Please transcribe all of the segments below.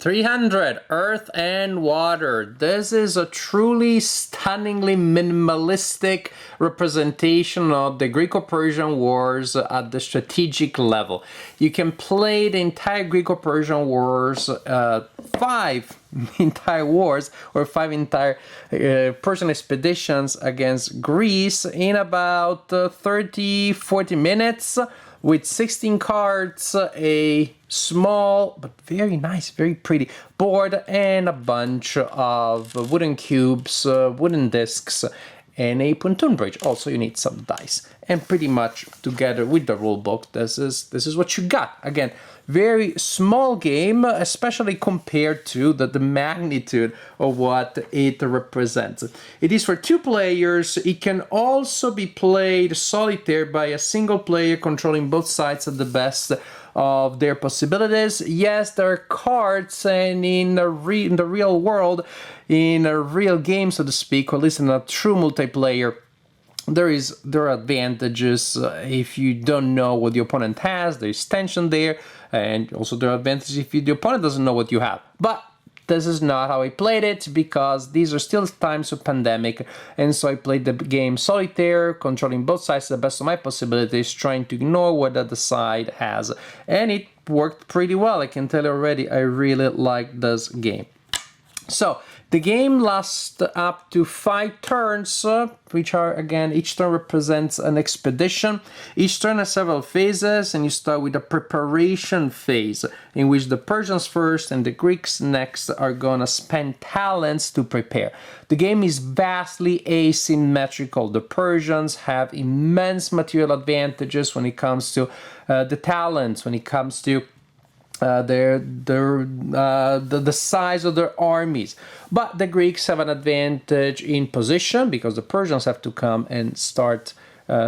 300, Earth and Water. This is a truly stunningly minimalistic representation of the Greco-Persian Wars at the strategic level. You can play the entire Greco-Persian Wars, 5 entire wars, or 5 entire Persian expeditions against Greece in about 30-40 minutes, with 16 cards, a small but very nice, very pretty board, and a bunch of wooden cubes, wooden discs, and a pontoon bridge. Also, you need some dice. And pretty much together with the rulebook, this is what you got. Again, very small game, especially compared to the magnitude of what it represents. It is for 2 players. It can also be played solitaire by a single player controlling both sides at the best of their possibilities. Yes, there are cards, and in the real world, in a real game, so to speak, or at least in a true multiplayer, there are advantages if you don't know what the opponent has. There's tension there, and also there are advantages if the opponent doesn't know what you have. But this is not how I played it, because these are still times of pandemic, and so I played the game solitaire, controlling both sides to the best of my possibilities, trying to ignore what the other side has, and it worked pretty well. I can tell you already, I really like this game. So the game lasts up to 5 turns, which are, again, each turn represents an expedition. Each turn has several phases, and you start with a preparation phase, in which the Persians first and the Greeks next are gonna spend talents to prepare. The game is vastly asymmetrical. The Persians have immense material advantages when it comes to the talents, when it comes to the size of their armies. But the Greeks have an advantage in position, because the Persians have to come and start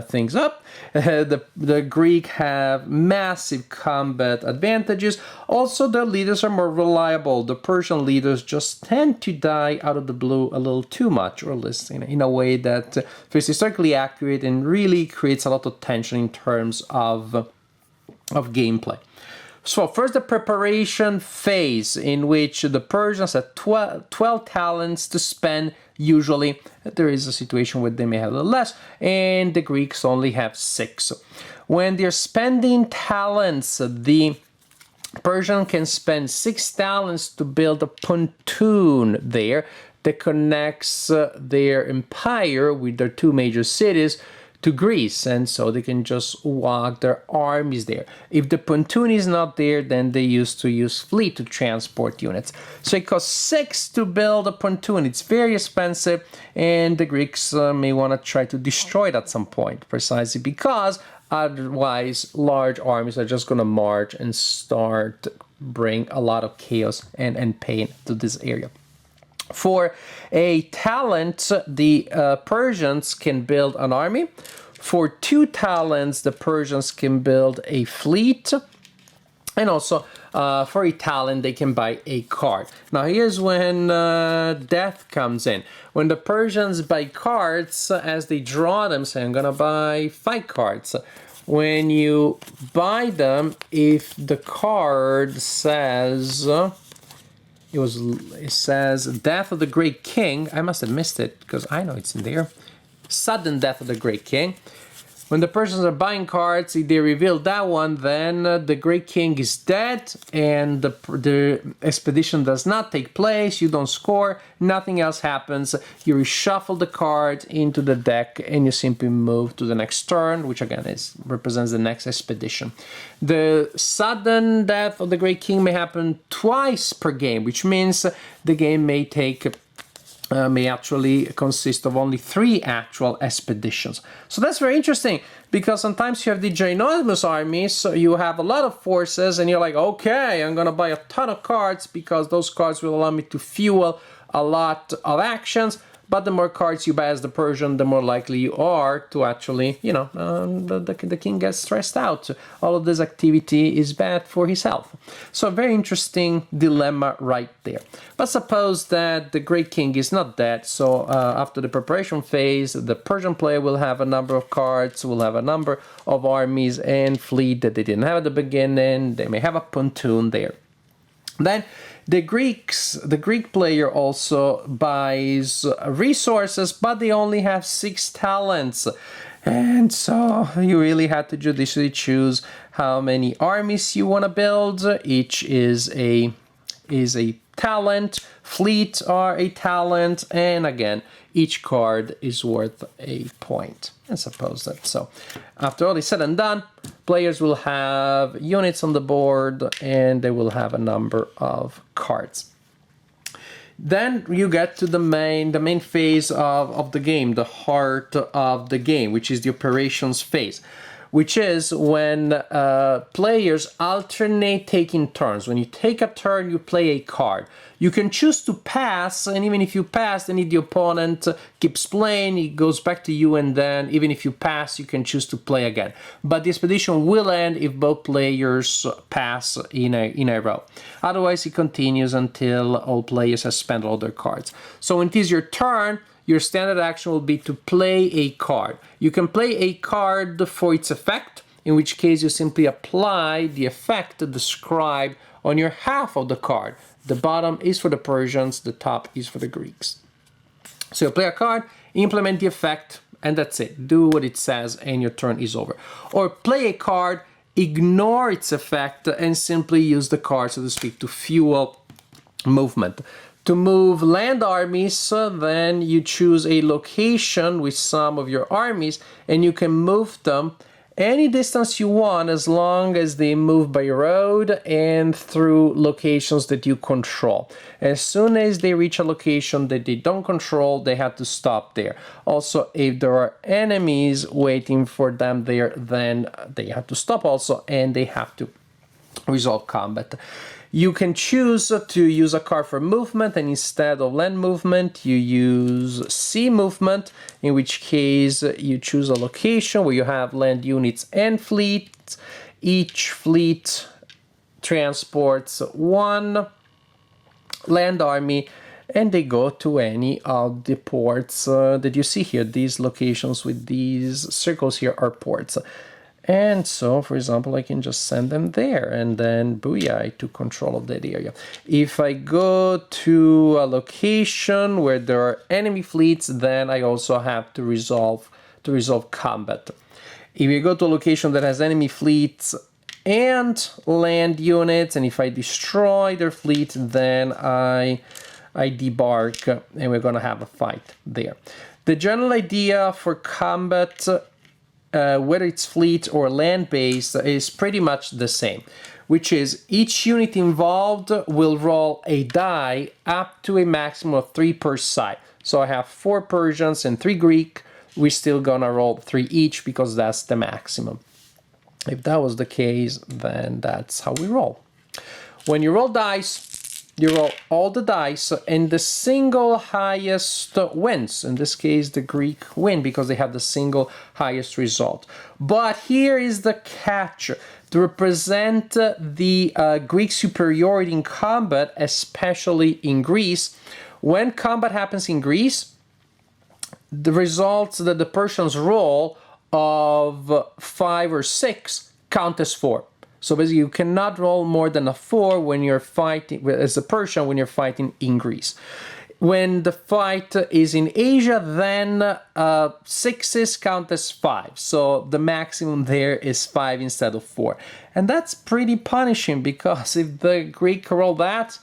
things up. The Greek have massive combat advantages. Also, their leaders are more reliable. The Persian leaders just tend to die out of the blue a little too much, or at least in a way that is historically accurate and really creates a lot of tension in terms of gameplay. So first, the preparation phase, in which the Persians have 12 talents to spend. Usually there is a situation where they may have a little less, and the Greeks only have 6. When they're spending talents, the Persian can spend 6 talents to build a pontoon there that connects their empire with their 2 major cities to Greece, and so they can just walk their armies there. If the pontoon is not there, then they used to use fleet to transport units. So it costs 6 to build a pontoon. It's very expensive, and the Greeks may want to try to destroy it at some point, precisely because otherwise large armies are just going to march and start bring a lot of chaos and pain to this area. For a talent, the Persians can build an army. For 2 talents, the Persians can build a fleet. And also, for a talent, they can buy a card. Now, here's when death comes in. When the Persians buy cards, as they draw them, say, I'm going to buy 5 cards. When you buy them, if the card says... It says Death of the Great King. I must have missed it, because I know it's in there. Sudden Death of the Great King. When the Persians are buying cards, if they reveal that one, then the Great King is dead, and the expedition does not take place. You don't score. Nothing else happens. You reshuffle the card into the deck, and you simply move to the next turn, which again represents the next expedition. The sudden death of the Great King may happen twice per game, which means the game may actually consist of only 3 actual expeditions. So that's very interesting, because sometimes you have the ginormous armies, so you have a lot of forces, and you're like, okay, I'm going to buy a ton of cards, because those cards will allow me to fuel a lot of actions. But the more cards you buy as the Persian, the more likely you are to actually, the king gets stressed out. All of this activity is bad for his health. So a very interesting dilemma right there. But suppose that the Great King is not dead. So after the preparation phase, the Persian player will have a number of cards, will have a number of armies and fleet that they didn't have at the beginning. They may have a pontoon there. Then The Greek player also buys resources, but they only have 6 talents. And so you really had to judiciously choose how many armies you want to build. Each is a talent, fleet are a talent, and again, each card is worth a point. I suppose that. So after all is said and done, players will have units on the board and they will have a number of cards. Then you get to the main phase of the game, the heart of the game, which is the operations phase, which is when players alternate taking turns. When you take a turn, you play a card. You can choose to pass, and even if you pass, then the opponent keeps playing, it goes back to you, and then even if you pass, you can choose to play again. But the expedition will end if both players pass in a row. Otherwise, it continues until all players have spent all their cards. So when it is your turn, your standard action will be to play a card. You can play a card for its effect, in which case you simply apply the effect described on your half of the card. The bottom is for the Persians, the top is for the Greeks. So you play a card, implement the effect, and that's it. Do what it says and your turn is over. Or play a card, ignore its effect, and simply use the card, so to speak, to fuel movement. To move land armies, then you choose a location with some of your armies, and you can move them any distance you want as long as they move by road and through locations that you control. As soon as they reach a location that they don't control, they have to stop there. Also, if there are enemies waiting for them there, then they have to stop also, and they have to resolve combat. You can choose to use a card for movement, and instead of land movement, you use sea movement, in which case you choose a location where you have land units and fleets. Each fleet transports 1 land army, and they go to any of the ports that you see here. These locations with these circles here are ports. And so, for example, I can just send them there, and then booyah, I took control of that area. If I go to a location where there are enemy fleets, then I also have to resolve combat. If you go to a location that has enemy fleets and land units, and if I destroy their fleet, then I debark, and we're gonna have a fight there. The general idea for combat, whether it's fleet or land-based, is pretty much the same, which is each unit involved will roll a die up to a maximum of 3 per side. So I have 4 Persians and 3 Greek. We're still gonna roll 3 each because that's the maximum. If that was the case, then that's how we roll. When you roll dice, you roll all the dice, and the single highest wins. In this case, the Greek win because they have the single highest result. But here is the catch. To represent the Greek superiority in combat, especially in Greece, when combat happens in Greece, the results that the Persians roll of 5 or 6 count as 4. So basically, you cannot roll more than a 4 when you're fighting, as a Persian, when you're fighting in Greece. When the fight is in Asia, then 6s count as 5. So the maximum there is 5 instead of 4. And that's pretty punishing, because if the Greek roll that's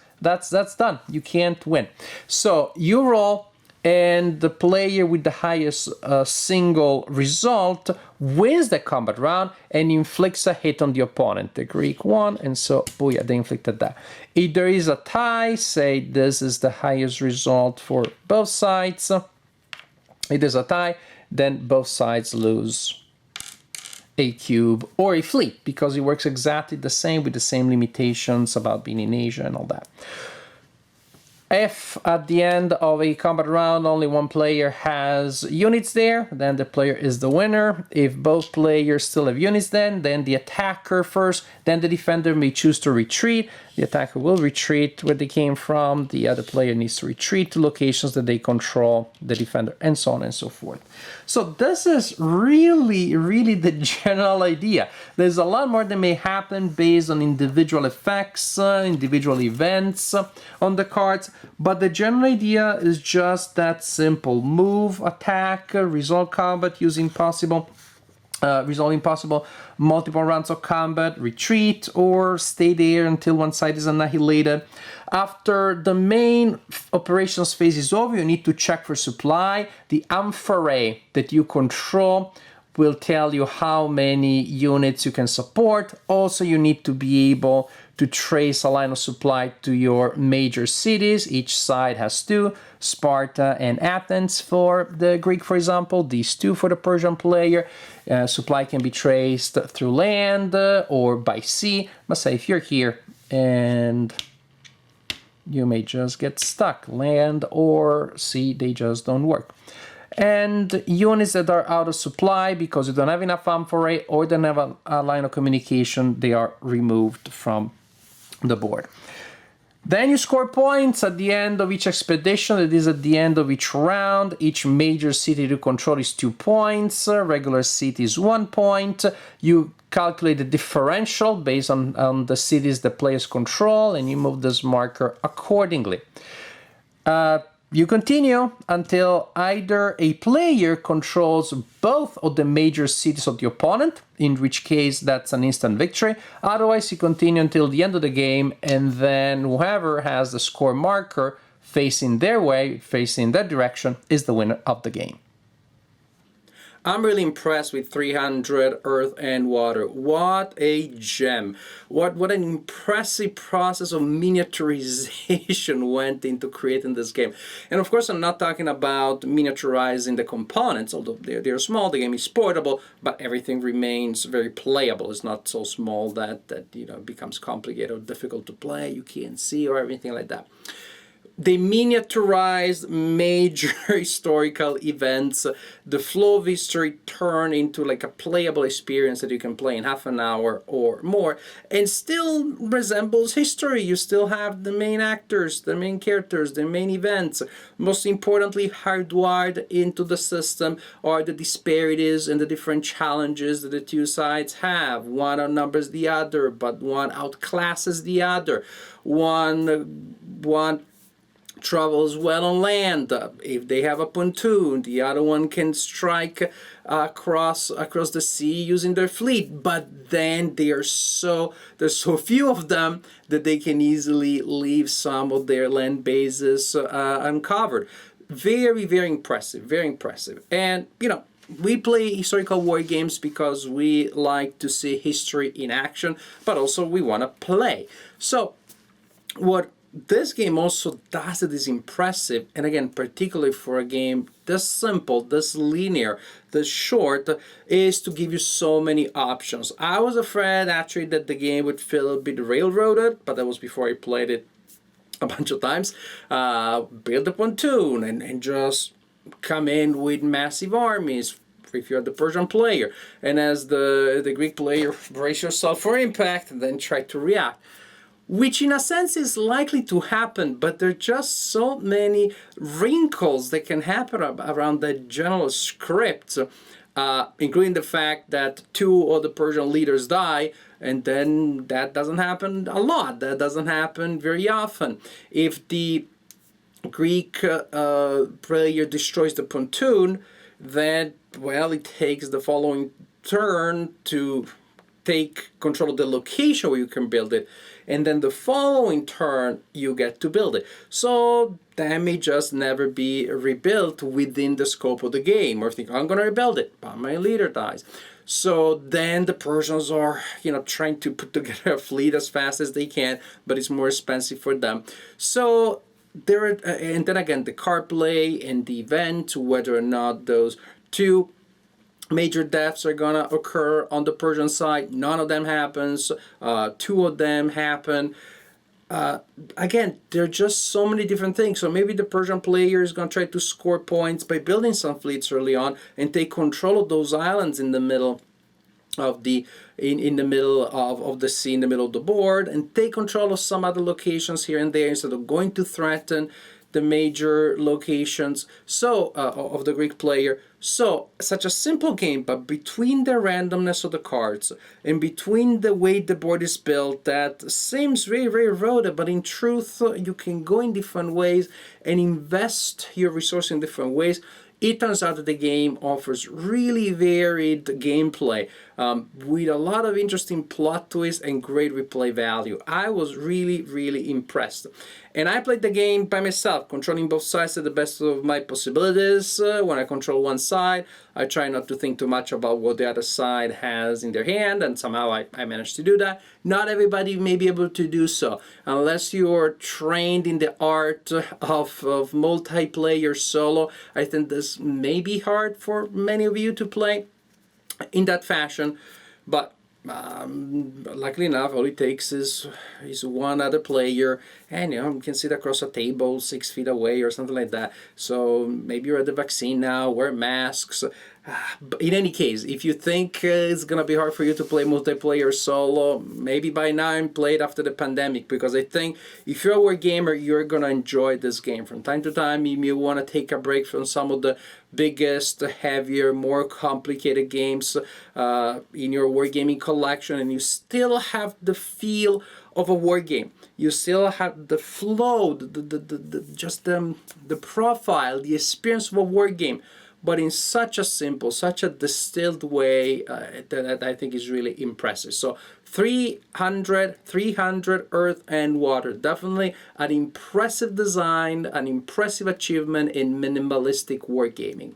done. You can't win. So you roll, and the player with the highest single result wins the combat round and inflicts a hit on the opponent. The Greek won, and so booyah, they inflicted that. If there is a tie, say this is the highest result for both sides. If there's a tie, then both sides lose a cube or a fleet, because it works exactly the same with the same limitations about being in Asia and all that. If at the end of a combat round only one player has units there, then the player is the winner. If both players still have units then the attacker first, then the defender may choose to retreat. The attacker will retreat where they came from. The other player needs to retreat to locations that they control, the defender, and so on and so forth. So this is really the general idea. There's a lot more that may happen based on individual effects, individual events on the cards, but the general idea is just that simple. Move, attack, resolve combat using resolving possible multiple rounds of combat, retreat, or stay there until one side is annihilated. After the main operations phase is over, you need to check for supply. The amphorae that you control will tell you how many units you can support. Also, you need to be able to trace a line of supply to your major cities. Each side has two, Sparta and Athens for the Greek, for example, these two for the Persian player. Supply can be traced through land or by sea. But say if you're here and you may just get stuck, land or sea, they just don't work. And units that are out of supply because you don't have enough amphorae or don't have a line of communication, they are removed from the board. Then you score points at the end of each expedition. That is at the end of each round. Each major city to control is 2 points. Regular city is 1 point. You calculate the differential based on the cities the players control, and you move this marker accordingly. You continue until either a player controls both of the major cities of the opponent, in which case that's an instant victory. Otherwise, you continue until the end of the game, and then whoever has the score marker facing their way, facing that direction, is the winner of the game. I'm really impressed with 300 Earth and Water. What a gem. What an impressive process of miniaturization went into creating this game. And of course, I'm not talking about miniaturizing the components, although they're small, the game is portable, but everything remains very playable. It's not so small that it becomes complicated or difficult to play, you can't see or everything like that. They miniaturized major historical events. The flow of history turned into like a playable experience that you can play in half an hour or more and still resembles history. You still have the main actors, the main characters, the main events. Most importantly, hardwired into the system are the disparities and the different challenges that the two sides have. One outnumbers the other, but one outclasses the other. One travels well on land. If they have a pontoon, the other one can strike across the sea using their fleet. But then there's so few of them that they can easily leave some of their land bases uncovered. Very, very impressive. Very impressive. And we play historical war games because we like to see history in action, but also we want to play. So what this game also does that is impressive, and again, particularly for a game this simple, this linear, this short, is to give you so many options. I was afraid actually that the game would feel a bit railroaded, but that was before I played it a bunch of times. Build a pontoon and just come in with massive armies if you're the Persian player, and as the Greek player, brace yourself for impact and then try to react. Which in a sense is likely to happen, but there are just so many wrinkles that can happen around the general script, including the fact that 2 of the Persian leaders die, and then that doesn't happen a lot. That doesn't happen very often. If the Greek player destroys the pontoon, then, well, it takes the following turn to take control of the location where you can build it, and then the following turn you get to build it. So that may just never be rebuilt within the scope of the game, or think, I'm going to rebuild it, but my leader dies. So then the Persians are, trying to put together a fleet as fast as they can, but it's more expensive for them. So there, and then again, the card play and the event, whether or not those 2 major deaths are gonna occur on the Persian side. None of them happens. 2 of them happen. again, there are just so many different things. So maybe the Persian player is going to try to score points by building some fleets early on and take control of those islands in the middle of the in the middle of the sea, in the middle of the board, and take control of some other locations here and there instead of going to threaten the major locations of the Greek player. So such a simple game, but between the randomness of the cards and between the way the board is built, that seems very, very rote, but in truth you can go in different ways and invest your resources in different ways. It turns out that the game offers really varied gameplay with a lot of interesting plot twists and great replay value. I was really, really impressed. And I played the game by myself, controlling both sides to the best of my possibilities. When I control one side, I try not to think too much about what the other side has in their hand, and somehow I managed to do that. Not everybody may be able to do so. Unless you're trained in the art of multiplayer solo, I think this may be hard for many of you to play in that fashion, but luckily enough, all it takes is one other player, and you can sit across a table 6 feet away or something like that. So maybe you're at the vaccine now, wear masks. But in any case, if you think it's gonna be hard for you to play multiplayer solo, maybe by now and play it after the pandemic, because I think if you're a war gamer, you're gonna enjoy this game. From time to time, you may want to take a break from some of the biggest, heavier, more complicated games in your wargaming collection, and you still have the feel of a war game. You still have the flow, the profile, the experience of a war game, but in such a simple, such a distilled way that I think is really impressive. So 300 Earth and Water, definitely an impressive design, an impressive achievement in minimalistic wargaming.